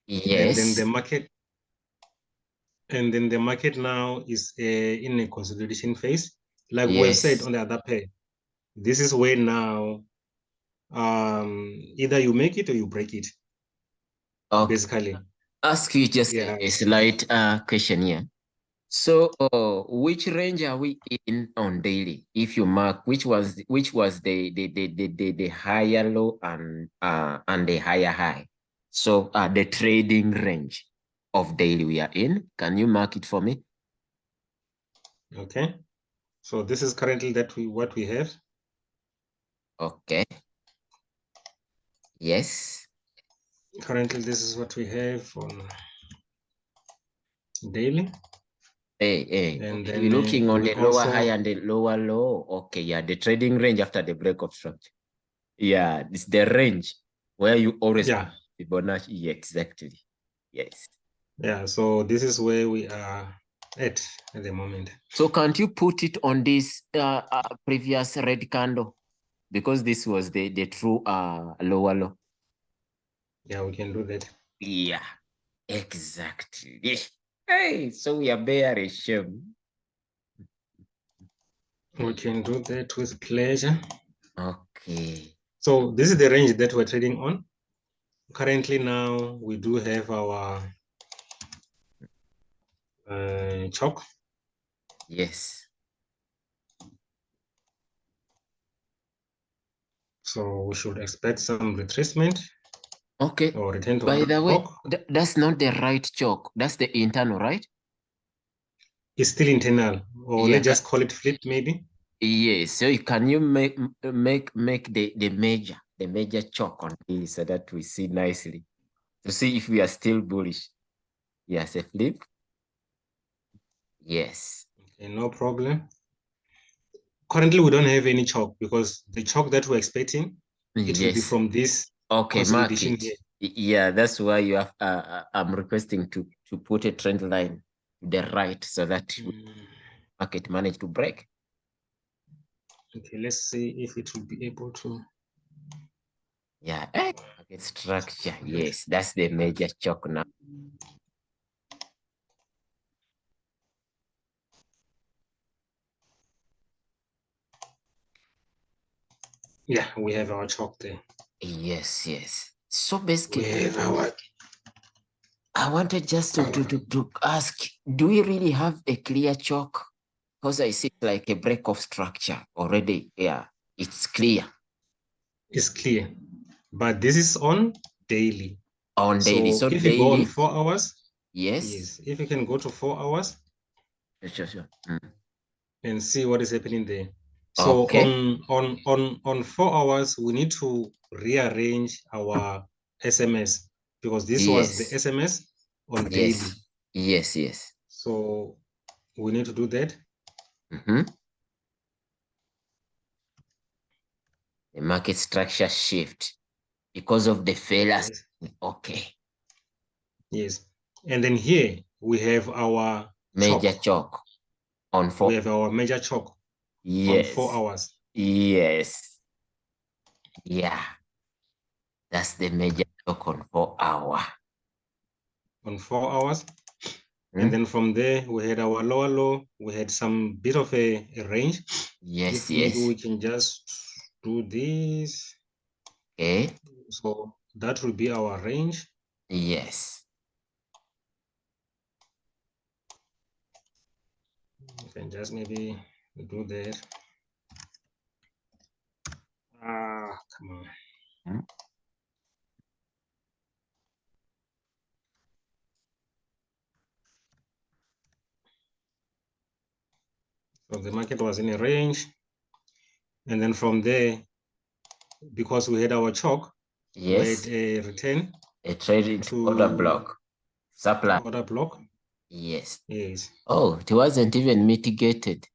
Yes. Then the market, and then the market now is in a consolidation phase. Like we have said Yes. on the other pair, this is where now either you make it or you break it. Okay. Basically. Ask you just Yeah. a slight question here. So, which range are we in on daily? If you mark, which was the higher low and the higher high. So, the trading range of daily we are in. Can you mark it for me? Okay. So this is currently what we have. Okay. Yes. Currently, this is what we have on daily. Hey. And Okay. then You're looking on we the lower high also, and the lower low. Okay, yeah, the trading range after the break of structure. Yeah, it's the range where you always yeah. the bonus. Yeah, exactly. Yes. Yeah. So this is where we are at the moment. So can't you put it on this previous red candle? Because this was the true lower low. Yeah, we can do that. Yeah, exactly. Hey, so we are bearish. We can do that with pleasure. Okay. So this is the range that we're trading on. Currently now we do have our chalk. Yes. So we should expect some retracement. Okay. Or return to By the way, chalk. that's not the right chalk. That's the internal, right? It's still internal, or Yeah. let's just call it flip maybe. Yes. So can you make the major chalk on this so that we see nicely to see if we are still bullish? Yes, a flip. Yes. Okay, no problem. Currently, we don't have any chalk because the chalk that we're expecting, it will be Yes. from this Okay, consolidation market. here. Yeah, that's why you have. I'm requesting to put a trend line to the right so that market manage to break. Okay, let's see if it will be able to. Yeah, market structure. Yes, that's the major chalk now. Yeah, we have our chalk there. Yes. So We basically, have our. I wanted just to ask, do we really have a clear chalk? Because I see like a break of structure already. Yeah, it's clear It's clear, but this is on daily. on daily. So So if you go on daily, 4 hours, yes. yes, if you can go to 4 hours Sure. and see what is happening there. So Okay. on 4 hours, we need to rearrange our SMS because this was the Yes. SMS on daily. Yes. So we need to do that. The market structure shift because of the failures. Yes. Okay. Yes. And then here we have our Major chalk. chalk on We 4. have our major chalk on 4 hours. Yes. Yeah. That's the major chalk on 4 hour. On 4 hours. And then from there, we had our lower low. We had some bit of a range. Yes. If maybe we can just do this. Okay. So that will be our range. Yes. You can just maybe do that. Come on. So the market was in a range. And then from there, because we had our chalk, we had a return. A trading to order block. Supply. order block. Yes. Yes. Oh, it wasn't even mitigated.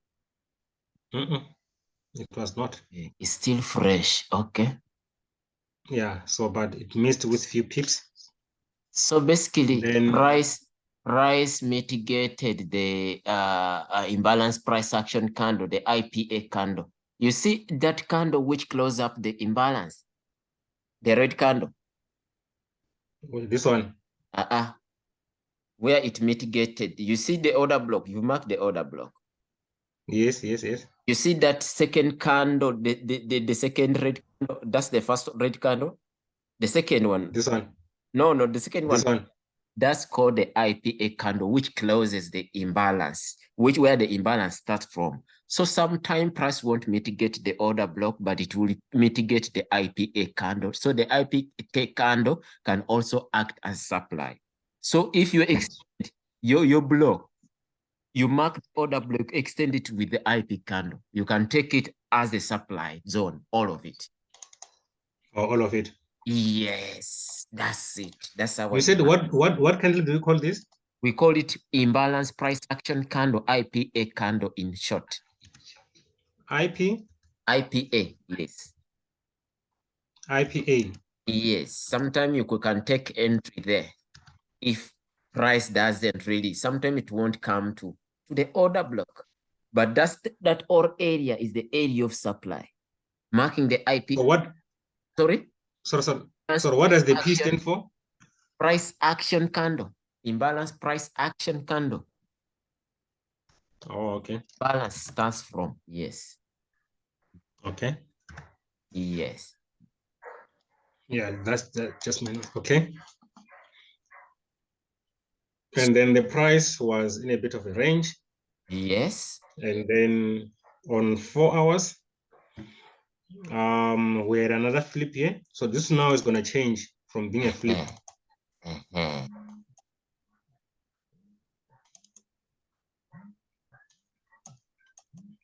It was not. It's still fresh. Okay. Yeah. So, but it missed with few pips. So basically, Then price mitigated the imbalance price action candle, the IPA candle. You see that candle which close up the imbalance, the red candle. this one. Where it mitigated. You see the order block. You mark the order block. Yes. You see that second candle, the second red candle. That's the first red candle. The second one. This one. No, the second one. This one. That's called the IPA candle, which closes the imbalance, where the imbalance starts from. So sometimes price won't mitigate the order block, but it will mitigate the IPA candle. So the IPA candle can also act as supply. So if you extend your block, you mark the order block, extend it with the IP candle. You can take it as the supply zone, all of it. All of it. Yes, that's it. That's how you said what candle do you call this? We call it imbalance price action candle, IPA candle in short. IPA, yes. IPA. Yes, sometimes you can take entry there. If price doesn't really, sometimes it won't come to the order block. But that or area is the area of supply, marking the IPA. So what? Sorry? So what does the P stand for? Price action candle, imbalance price action candle. Oh, okay. Balance starts from, yes. Okay. Yes. Yeah, that's just my note. Okay. And then the price was in a bit of a range. Yes. And then on 4 hours, we had another flip here. So this now is going to change from being a flip.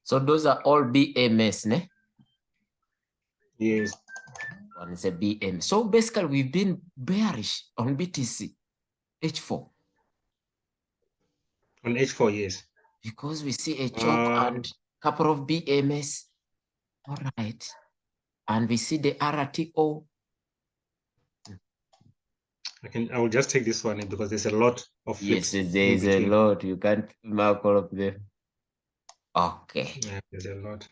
So those are all BMS, ne? Yes. One is a BM. So basically, we've been bearish on BTC, H4. On H4, yes. Because we see a chop and couple of BMS. All right. And we see the RTO. I will just take this one because there's a lot of flips. Yes, there is a lot. You can't mark all of them. Okay. Yeah, there's a lot.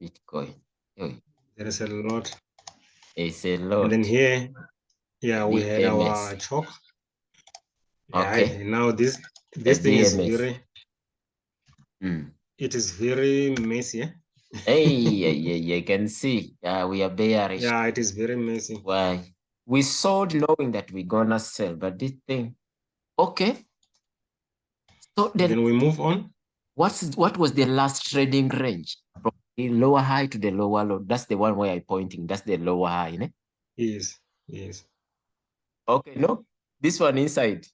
Bitcoin. There is a lot. It's a lot. And then here, yeah, we had our chalk. Okay. Yeah, now this thing is very, it is very messy. Hey, yeah, you can see. We are bearish. Yeah, it is very messy. Why? We sold knowing that we're gonna sell, but this thing, okay. So then we move on. What was the last trading range? From the lower high to the lower low. That's the one where I'm pointing. That's the lower high, ne? Yes. Okay, no, this one inside.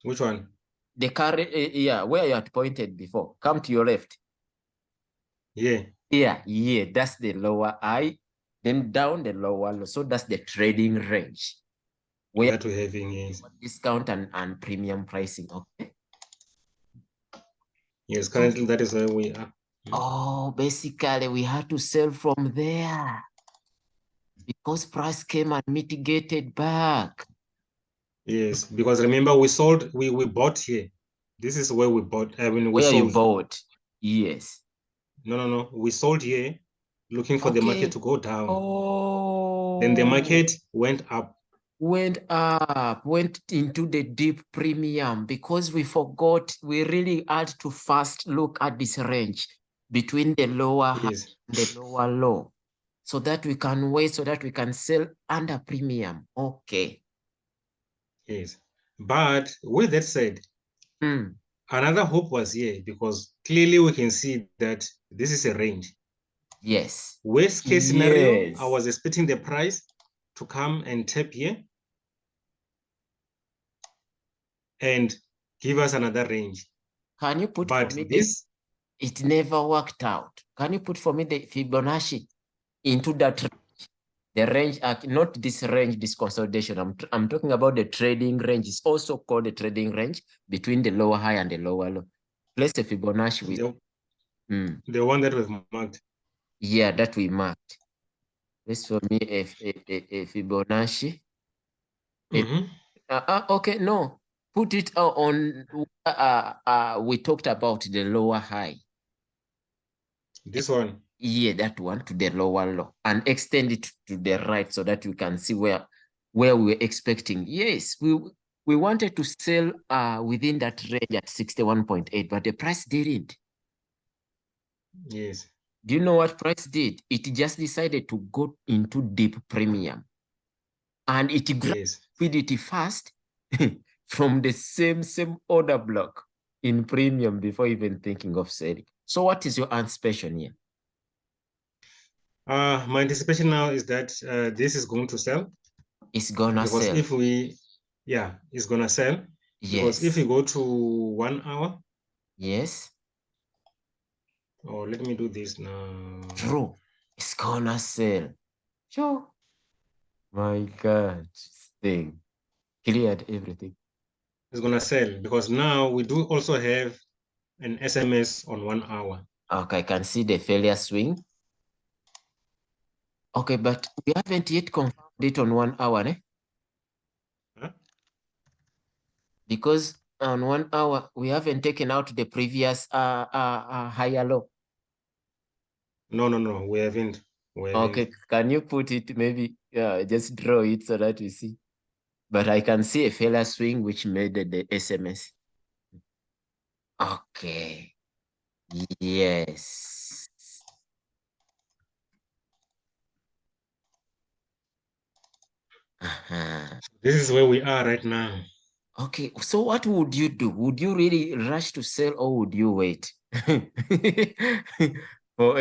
Which one? The current, yeah, where you had pointed before. Come to your left. Yeah. Yeah, that's the lower high. Then down the lower low. So that's the trading range. Where that we're having is discount and premium pricing. Okay. Yes, currently that is where we are. Oh, basically we had to sell from there because price came and mitigated back. Yes, because remember we sold, we bought here. This is where we bought. I mean, we where sold. You bought? Yes. No. We sold here, looking for the market to go down. Oh. Then the market went up. Went into the deep premium because we forgot. We really had to first look at this range between the lower high and the lower low, so that we can wait, so that we can sell under premium. Okay. Yes. But with that said, another hope was here because clearly we can see that this is a range. Yes. Worst case scenario, I was expecting the price to come and tap here and give us another range. Can you put for me this? It never worked out. Can you put for me the Fibonacci into that range? The range, not this range, this consolidation. I'm talking about the trading range. It's also called the trading range between the lower high and the lower low. Place the Fibonacci with the one that we've marked. Yeah, that we marked. This for me a Fibonacci. Okay, no. Put it on, we talked about the lower high. This one? Yeah, that one to the lower low and extend it to the right so that we can see where we were expecting. Yes, we wanted to sell within that range at 61.8, but the price didn't. Yes. Do you know what price did? It just decided to go into deep premium. And it grabbed liquidity fast from the same order block in premium before even thinking of selling. So what is your anticipation here? My anticipation now is that this is going to sell. It's gonna because sell. if we, yeah, it's gonna sell. Because if we go to 1 hour. Yes. Oh, let me do this now. True. It's gonna sell. Sure. My God. Thing cleared everything. It's gonna sell because now we do also have an SMS on 1 hour. Okay, I can see the failure swing. Okay, but we haven't yet confirmed it on 1 hour, eh? Huh? Because on 1 hour, we haven't taken out the previous higher low. No, we haven't. Okay, can you put it maybe, just draw it so that we see. But I can see a failure swing which made the SMS. Okay. Yes. This is where we are right now. Okay, so what would you do? Would you really rush to sell or would you wait? For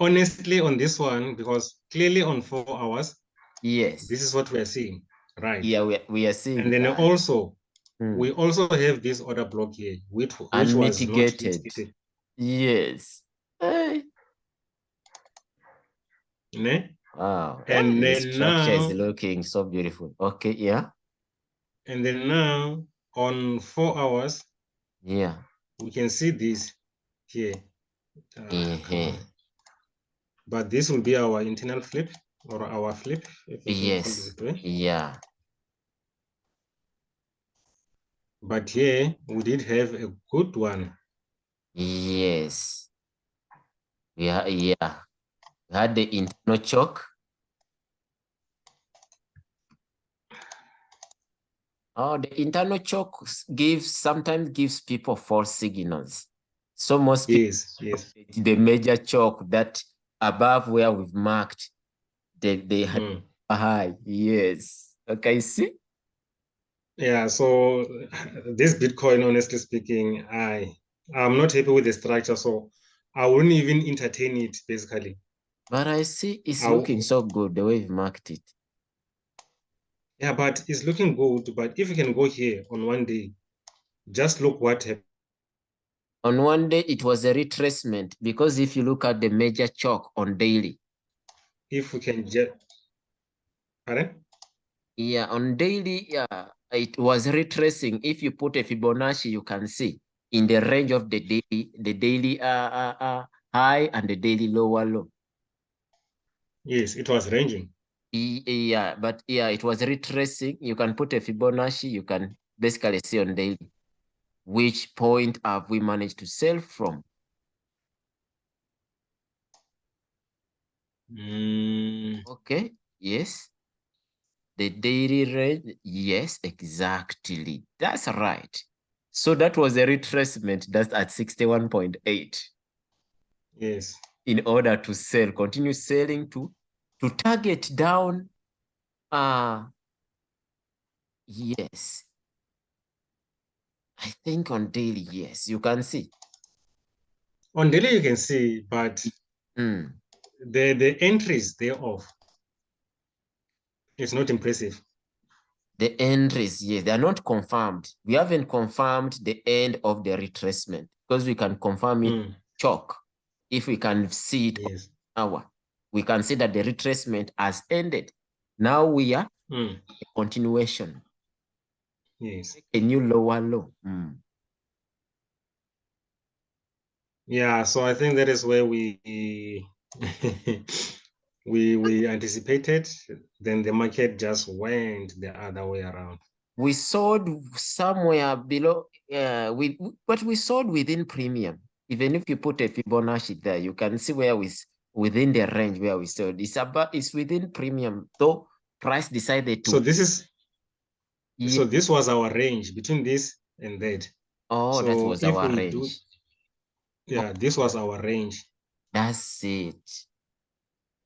honestly, on this one, because clearly on 4 hours, yes, this is what we are seeing, right? Yeah, we are seeing and then that. also, we also have this order block here, which was not Unmitigated. Yes. Hey. Ne? Wow. And The then structure is now, looking so beautiful. Okay, yeah. and then now on 4 hours, Yeah. we can see this here. Come on. But this will be our internal flip or our flip, if you can call it that way. Yeah. But here we did have a good one. Yes. Yeah. We had the internal choke. Oh, the internal choke sometimes gives people false signals. So most people, the major choke that above where we've marked, they had a high. Yes. Okay, see? Yeah, so this Bitcoin, honestly speaking, I'm not happy with the structure, so I wouldn't even entertain it, basically. But I see it's looking so good the way you've marked it. Yeah, but it's looking good. But if you can go here on one day, just look what happened. On one day, it was a retracement because if you look at the major chalk on daily. If we can just, pardon? Yeah, on daily, it was retracing. If you put a Fibonacci, you can see in the range of the daily high and the daily lower low. Yes, it was ranging. Yeah, but yeah, it was retracing. You can put a Fibonacci, you can basically see on daily which point have we managed to sell from. Okay, yes. The daily range, yes, exactly. That's right. So that was a retracement that's at 61.8. Yes. In order to sell, continue selling to target down. Yes. I think on daily, yes, you can see. On daily, you can see, but the entries thereof, it's not impressive. The entries, yes, they are not confirmed. We haven't confirmed the end of the retracement because we can confirm it chalk. If we can see it we can see that the retracement has ended. Now we are a continuation. Yes. A new lower low. Yeah, so I think that is where we we anticipated, then the market just went the other way around. We sold somewhere below, but we sold within premium. Even if you put a Fibonacci there, you can see where within the range where we sold. It's within premium, though price decided to. So this was our range between this and that. Oh, so that was if our we range. yeah, this was our range. That's it.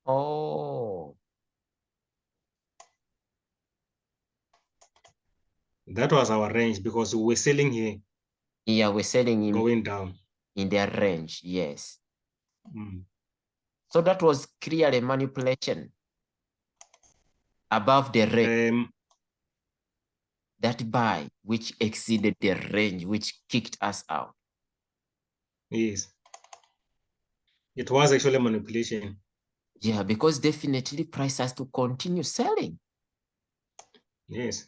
Oh. That was our range because we were selling here. Yeah, we're selling going down in their range, yes. Mm. So that was clearly manipulation above the range. That buy, which exceeded the range, which kicked us out. Yes. It was actually manipulation. Yeah, because definitely price has to continue selling. Yes.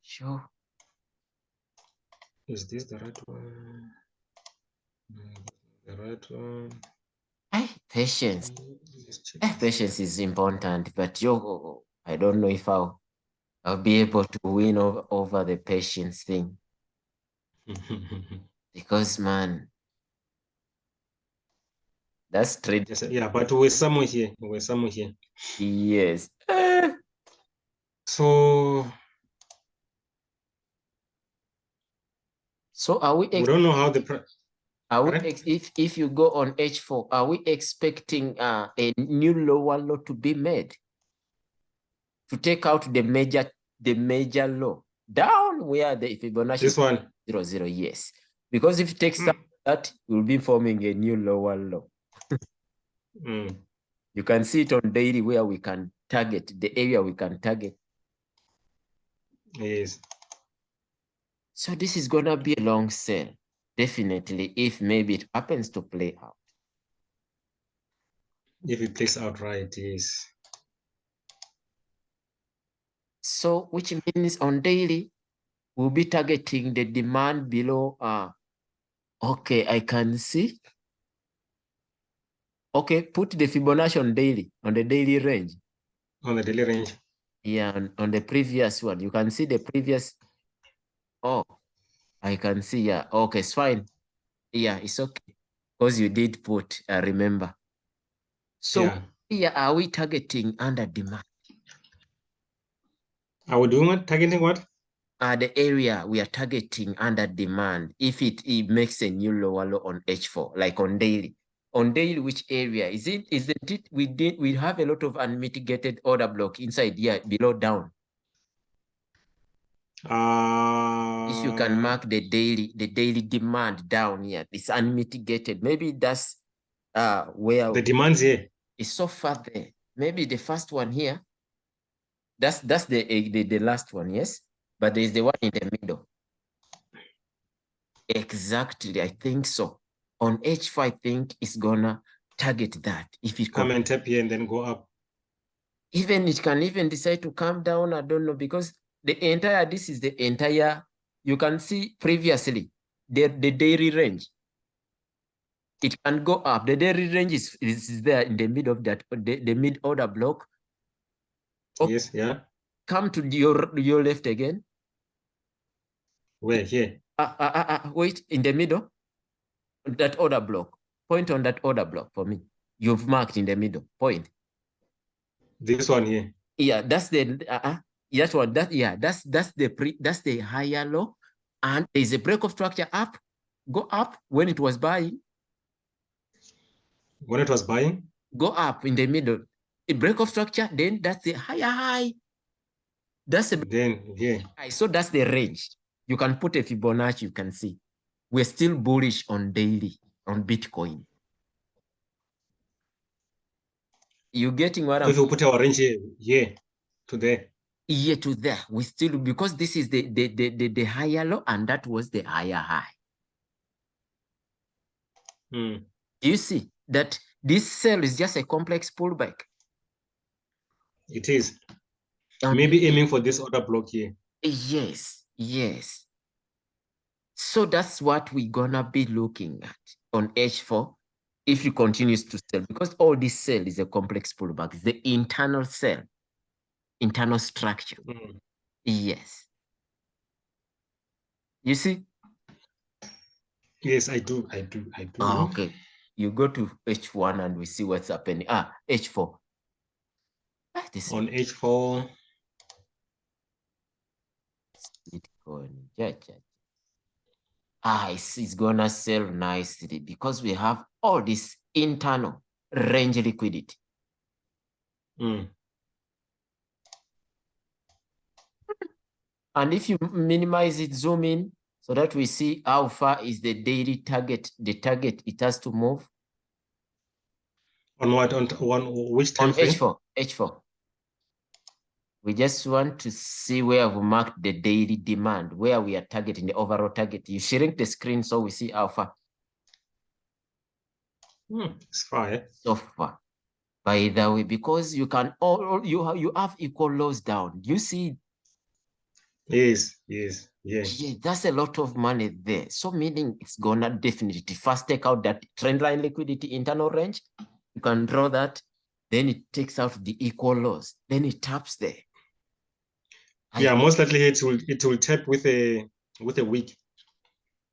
Sure. Is this the right one? The right one. Patience. Patience is important, but I don't know if I'll be able to win over the patience thing. Because, man, that's trade. Yes, yeah, but we're somewhere here. We're somewhere here. Yes. So are we don't know how the price. If you go on H4, are we expecting a new lower low to be made to take out the major low down where the Fibonacci this one 0, yes, because if it takes that, we'll be forming a new lower low. You can see it on daily where we can target the area we can target. Yes. So this is gonna be a long sell, definitely, if maybe it happens to play out. If it plays out right, yes. So which means on daily, we'll be targeting the demand below. Okay, I can see. Okay, put the Fibonacci on the daily range. On the daily range. Yeah, on the previous one. You can see the previous. Oh, I can see. Yeah, okay, it's fine. Yeah, it's okay. Because you did put, remember. So yeah, are we targeting under demand? Are we doing what? Targeting what? The area we are targeting under demand, if it makes a new lower low on H4, like on daily. On daily, which area? Isn't it we have a lot of unmitigated order block inside here below down. If you can mark the daily demand down here, it's unmitigated. Maybe that's where the demand's here. It's so far there. Maybe the first one here. That's the last one, yes. But there's the one in the middle. Exactly, I think so. On H4, I think it's gonna target that. If it come and tap here and then go up. Even it can even decide to come down. I don't know, because this is the entire, you can see previously the daily range. It can go up. The daily range is there in the middle of that, the mid order block. Okay. Yes, yeah. Come to your left again. Where? Here? Wait, in the middle. That order block. Point on that order block for me. You've marked in the middle. Point. This one here. Yeah, that's the that's what that's the higher low, and there's a break of structure up, go up when it was buying. When it was buying, go up in the middle. A break of structure, then that's the higher high. That's the then yeah. So that's the range. You can put a Fibonacci. You can see we're still bullish on daily on Bitcoin. You getting what if you put our range here to there? Yeah, to there. We still, because this is the higher low, and that was the higher high. You see that this sell is just a complex pullback. It is. Maybe aiming for this order block here. Yes, yes. So that's what we're gonna be looking at on H4 if it continues to sell, because all this sell is a complex pullback. It's the internal sell. internal structure. Yes. You see? Yes, I do. Okay. You go to H1 and we see what's happening. H4. On H4. Bitcoin. It's gonna sell nicely because we have all this internal range liquidity. And if you minimize it, zoom in, so that we see how far is the daily target, the target it has to move. On what? On which time frame? H4. We just want to see where we marked the daily demand, where we are targeting the overall target. You shrink the screen so we see how far. It's far. So far. By the way, because you can you have equal lows down. You see? Yes. Yeah, that's a lot of money there. So meaning it's gonna definitely first take out that trend line liquidity internal range. You can draw that, then it takes out the equal lows, then it taps there. Yeah, most likely it will tap with a wick.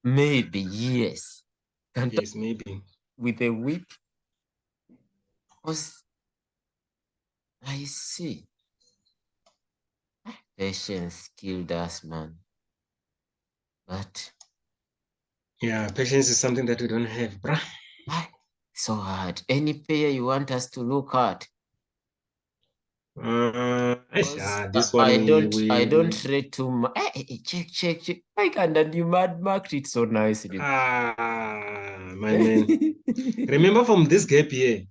Maybe, yes. Yes, maybe. With a wick. Because I see. Patience killed us, man. But yeah, patience is something that we don't have, bruh. So hard. Any pair you want us to look at? This one I don't trade too much. Check. I can that you marked it so nicely. My man. Remember from this gap here,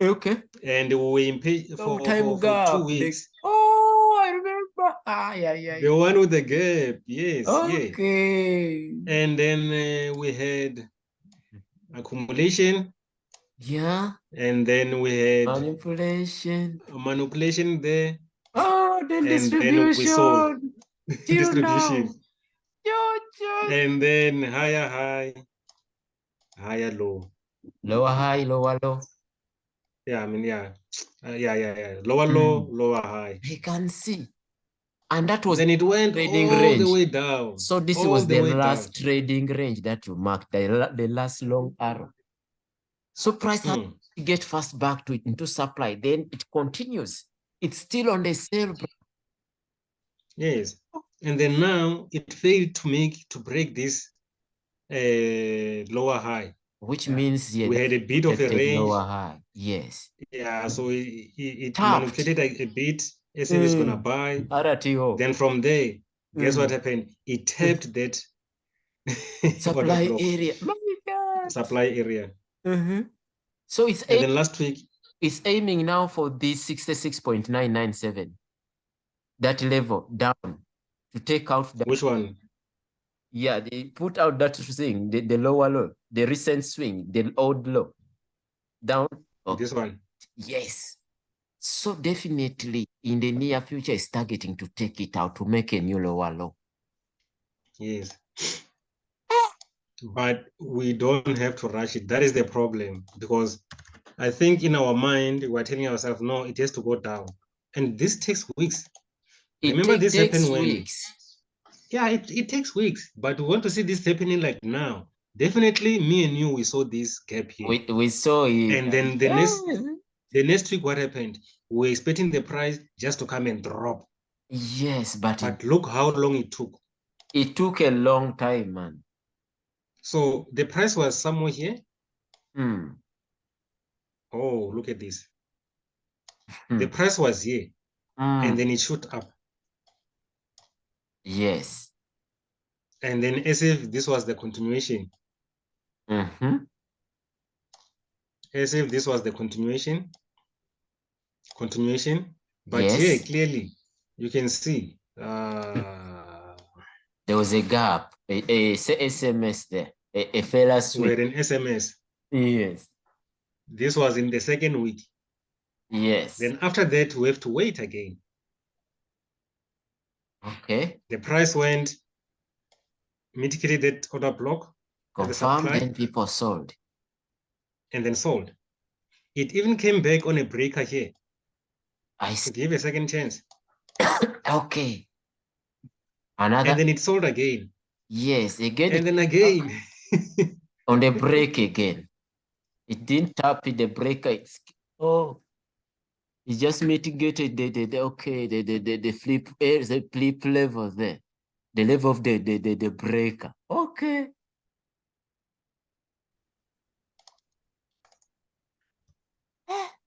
Okay. And we pay for 2 weeks. I remember. Yeah. The one with the gap, yes. Okay. Yeah. And then we had accumulation. Yeah. And then we had manipulation there. Then distribution. Then we sold. Distribution. And then higher high, higher low. Lower high, lower low. Yeah, I mean, yeah. Lower low, lower high. I can see. And that was then it went all the way down. So this was the last trading range that you marked, the last long arrow. So price has to get fast back into supply. Then it continues. It's still on the sale. Yes. And then now it failed to break this lower high. Which means we had a bit of a range. Lower high. Yes. Yeah, so it manipulated a bit. SF is gonna buy. RTO. Then from there, guess what happened? It tapped that supply area. My God. Supply area. So it's and then last week it's aiming now for this 66.997. That level down to take out the which one? Yeah, they put out that thing, the lower low, the recent swing, the old low. Down. This one. Yes. So definitely in the near future is targeting to take it out to make a new lower low. Yes. But we don't have to rush it. That is the problem, because I think in our mind we're telling ourselves, no, it has to go down, and this takes weeks. Remember, this happened when weeks. Yeah, it takes weeks, but we want to see this happening like now. Definitely, me and you, we saw this gap here. We saw it. And then the next week, what happened? We're expecting the price just to come and drop. Yes, but look how long it took. It took a long time, man. So the price was somewhere here. Oh, look at this. The price was here. And then it shot up. Yes. And then as if this was the continuation. As if this was the continuation. But here, clearly, you can see there was a gap, a SMS there, a failure swing. We had an SMS. Yes. This was in the second week. Yes. Then after that, we have to wait again. Okay. The price went, mitigated that order block. Confirmed, then people sold. And then sold. It even came back on a breaker here. to give a second chance. Okay. Another. And then it sold again. Yes, again. And then again. On the break again. It didn't tap in the breaker. It's just mitigated the flip level there. The level of the breaker. Okay.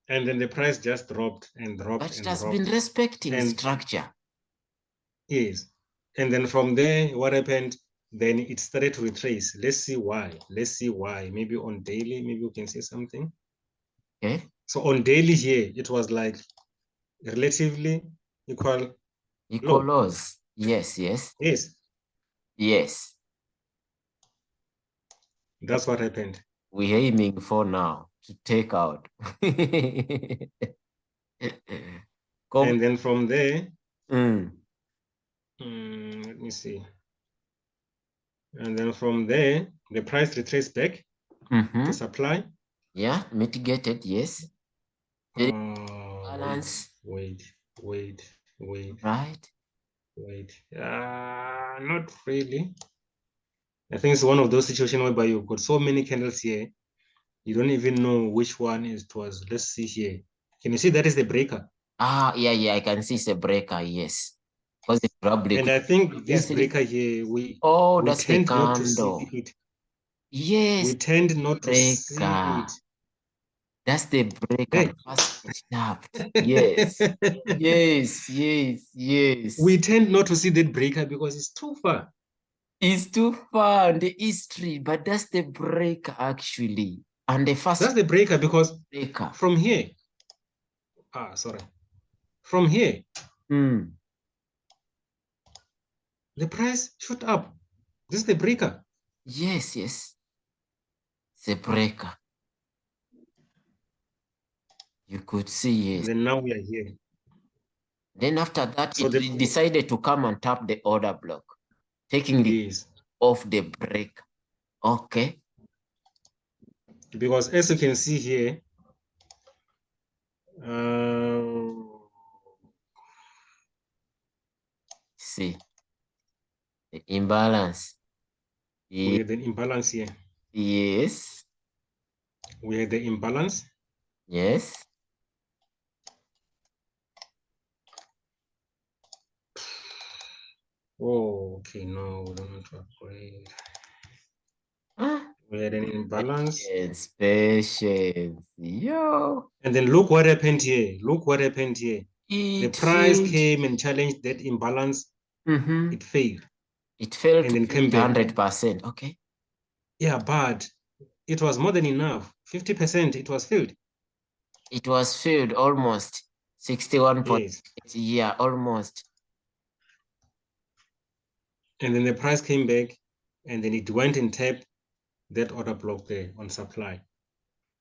And then the price just dropped and dropped But and it has dropped. been respecting And structure. yes. And then from there, what happened? Then it started to retrace. Let's see why. Let's see why. Maybe on daily, maybe we can say something. Okay. So on daily here, it was like relatively equal Lows. Yes, yes. Yes. Yes. That's what happened. We're aiming for now to take out. And then from there, let me see. And then from there, the price retraced back to supply. Yeah, mitigated, yes. Balance. Wait. Right. Wait. Not really. I think it's one of those situations whereby you've got so many candles here, you don't even know which one it was. Let's see here. Can you see that is the breaker? Yeah, I can see it's a breaker, yes. Because it probably. And I think this breaker here, we that's tend the not to see candle. it. Yes. We tend not to see it. That's the breaker. Yes. Yes. We tend not to see that breaker because it's too far. It's too far on the history, but that's the breaker actually. And the first. That's the breaker because from here. From here. The price shoot up. This is the breaker. Yes. It's a breaker. You could see, yes. And then now we are here. Then after that, so it decided to come and tap the order block, taking the off the break. Okay. Because as you can see here, see the imbalance. We had the imbalance here. Yes. We had the imbalance. Yes. Oh, okay. No, we don't want to upgrade. We had an imbalance. Patience. Yo. And then look what happened here. The price came and challenged that imbalance. It failed. It failed and to then came back 100%. Okay. Yeah, but it was more than enough. 50%. It was filled. It was filled almost 61. Yes. Yeah, almost. And then the price came back, and then it went and tapped that order block there on supply.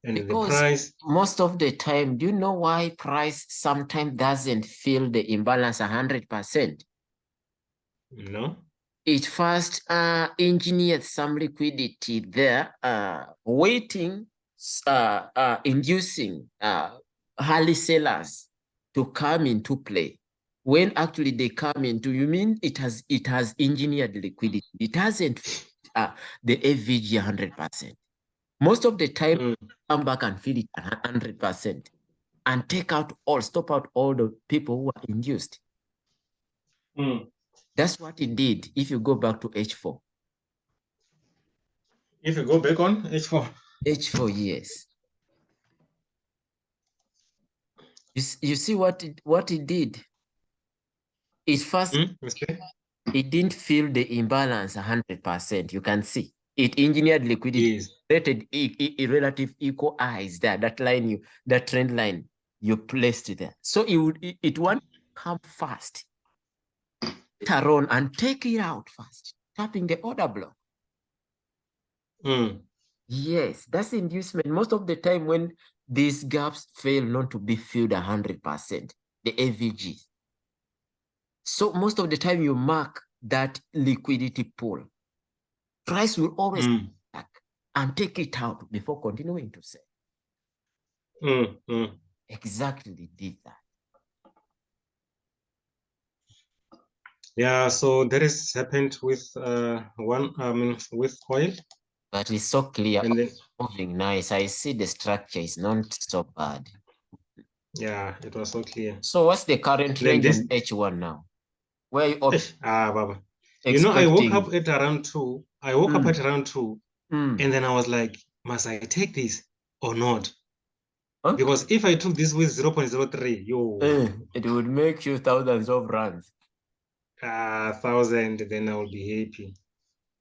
And because the price, most of the time, do you know why price sometimes doesn't fill the imbalance 100%? No. It first engineered some liquidity there, waiting, inducing early sellers to come into play. When actually they come into, you mean it has engineered liquidity. It hasn't the AVG 100%. Most of the time, come back and fill it 100% and take out stop out all the people who are induced. That's what it did if you go back to H4. If you go back on H4. H4, yes. You see what it did? It first, it didn't fill the imbalance 100%. You can see. It engineered liquidity, rated relative equal eyes there. That line that trend line you placed there. So it want to come fast. Later on and take it out fast, tapping the order block. Yes, that's inducement. Most of the time when these gaps fail not to be filled 100%, the AVGs. So most of the time you mark that liquidity pool. Price will always back and take it out before continuing to sell. Exactly did that. Yeah, so that has happened with with oil. But it's so clear. And then Moving nice. I see the structure is not so bad. yeah, it was so clear. So what's the current Then range this on H1 now? Where you Baba. You know, I woke expecting? up at around 2. I woke up at around 2, Mm. and then I was like, must I take this or not? Okay. Because if I took this with 0.03, It would make you thousands of rands. 1,000, then I will be happy.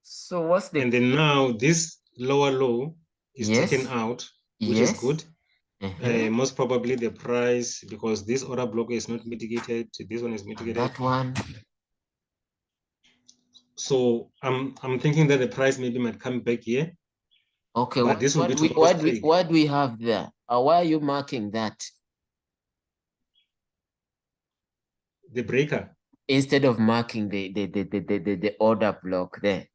So what's the... And then now this lower low is taken Yes. out, which is Yes. good. Most probably the price, because this order block is not mitigated, this one is And mitigated. that one. So I'm thinking that the price maybe might come back here. Okay, But this will be tomorrow's what do we have there? Why are you marking that? The breaker. Instead of marking the order block there.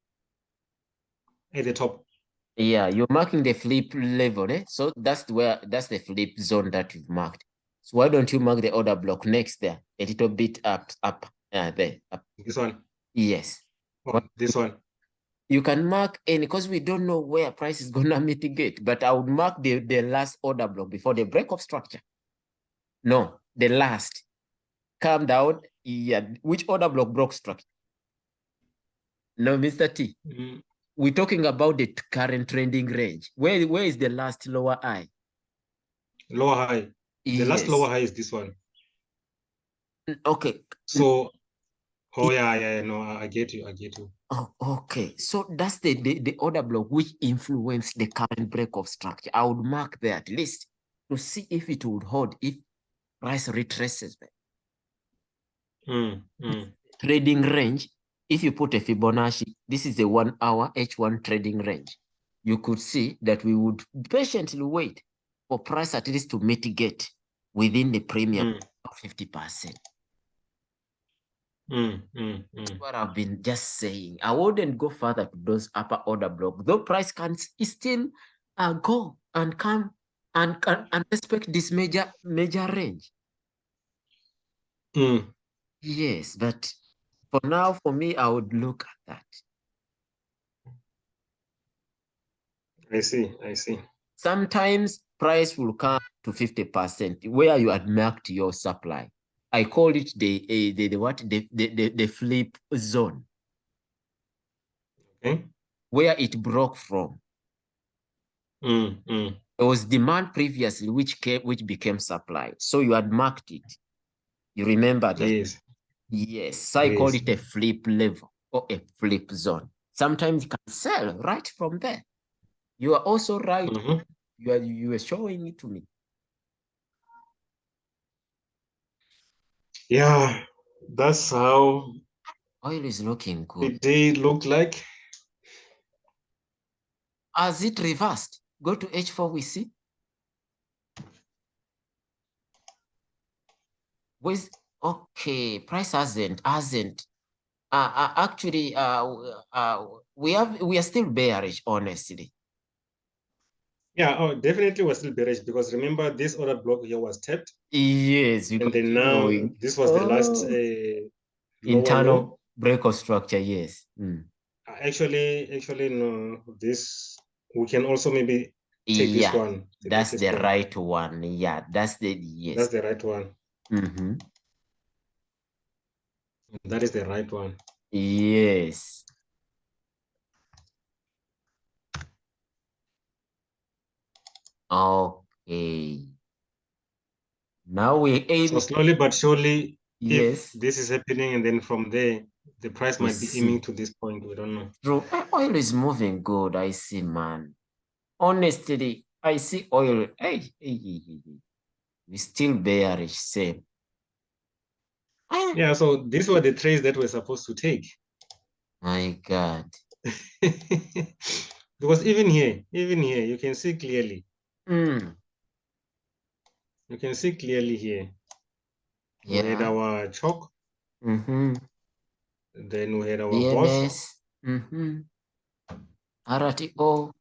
At the top. Yeah, you're marking the flip level, eh? So that's the flip zone that you've marked. So why don't you mark the order block next there? A little bit up, there. Up. This one. Yes. Oh, this one. You can mark any, because we don't know where price is gonna mitigate, but I would mark the last order block before the break of structure. No, the last. Calm down. Yeah, which order block broke structure? No, Mr. T. We're talking about the current trending range. Where is the last lower high? Lower high. The last lower high is this one. Okay. So, yeah, no, I get you. Oh, okay. So that's the order block which influenced the current break of structure. I would mark there at least to see if it would hold, if price retraces there. Trading range, if you put a Fibonacci, this is a 1 hour H1 trading range. You could see that we would patiently wait for price at least to mitigate within the premium of 50%. That's what I've been just saying. I wouldn't go further to those upper order blocks, though price can still go and come and respect this major range. Yes, but for now, for me, I would look at that. I see. Sometimes price will come to 50% where you had marked your supply. I call it the flip zone. Okay. Where it broke from. There was demand previously which became supply. So you had marked it. You remember that? Yes. Yes. So I call it a flip level or a flip zone. Sometimes you can sell right from there. You are also right. You are showing it to me. Yeah, that's how oil is looking good. the day looked like. Has it reversed? Go to H4, we see. Okay, price hasn't. Actually, we are still bearish, honestly. Yeah, definitely was still bearish because remember this order block here was tapped. Yes, and then now this was the last internal low break of structure. Yes. Actually no. This we can also maybe take this one. That's the right one. Yeah, that's the That's the right one. That is the right one. Yes. Okay. Now we're aiming. So slowly but surely, Yes. if this is happening, and then from there, the price might be aiming to this point. We don't know. True. Oil is moving good. I see, man. Honestly, I see oil. Hey. We still bearish, same. Yeah, so these were the trades that we're supposed to take. My God. Because even here, you can see clearly. You can see clearly here. We had our chalk. Then we had our boss. RTO.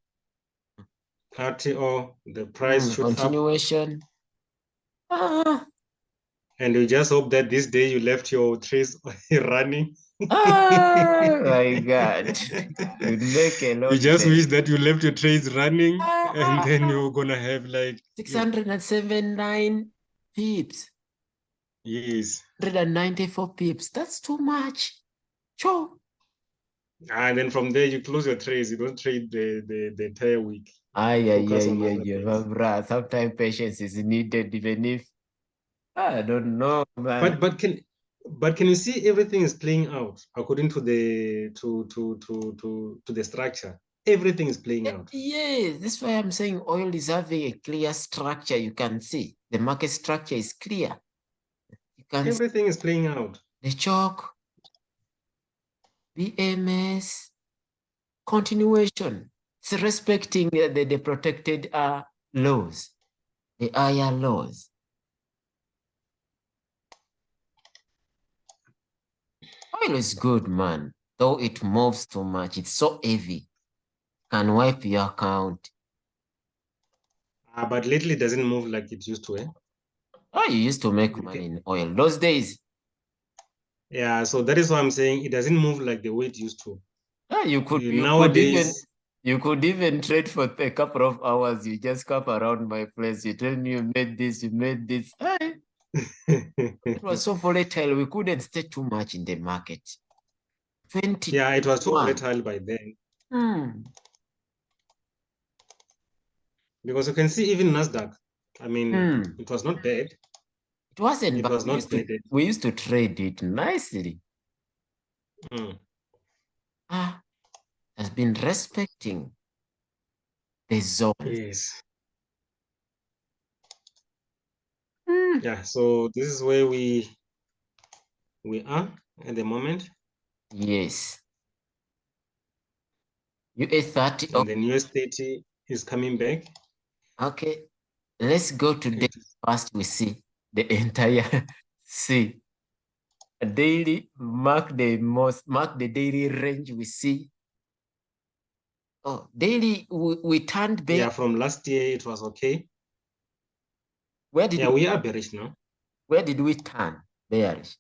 RTO. The price shoot continuation. And you just hope that this day you left your trace running. Oh my God. You'd make a You lot just sense. wish that you left your trace running, and then Ah, you're gonna have like 679 pips, yes. 194 pips. That's too much. Sure. And then from there you close your trades. You don't trade the entire week. You Ay, ay, focus ay, on other ay, ay, things. bruh. Sometimes patience is needed, even if I don't know, man. But can you see everything is playing out according to the structure? Everything is playing out. Yes, that's why I'm saying oil is having a clear structure. You can see the market structure is clear. You can see Everything is playing out. the chalk, BMS, continuation. It's respecting the protected laws, the higher laws. Oil is good, man. Though it moves too much, it's so heavy. Can wipe your account. But lately it doesn't move like it used to. Oh, you used to make You money can, in oil. Those days, yeah, so that is why I'm saying it doesn't move like the way it used to. you Nowadays, could even trade for a couple of hours. You just come around my place. You tell me you made this, you made this. Hey, it was so volatile. We couldn't stay too much in the market. yeah, it was so 2021. volatile by then. Hmm. Because you can see even Nasdaq. I mean, Hmm. it was not bad. It wasn't It bad. was not bad. We used to trade it nicely. Mm. Has been respecting the zones. Yes. Hmm. Yeah. So this is where we are at the moment, Yes. UA30. and then US 30 is coming back. Okay. Let's go to the It, first. We see the entire see a daily mark the daily range we see. Oh, daily we turned bear. yeah, from last year it was okay. Where did Yeah, we are bearish now. we turn bearish?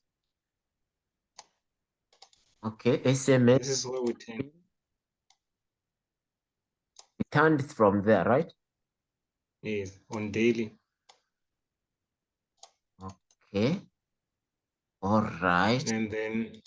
Okay, SMS. This is where we turn. We turned from there, right? Yes, on daily. Okay. All right. And then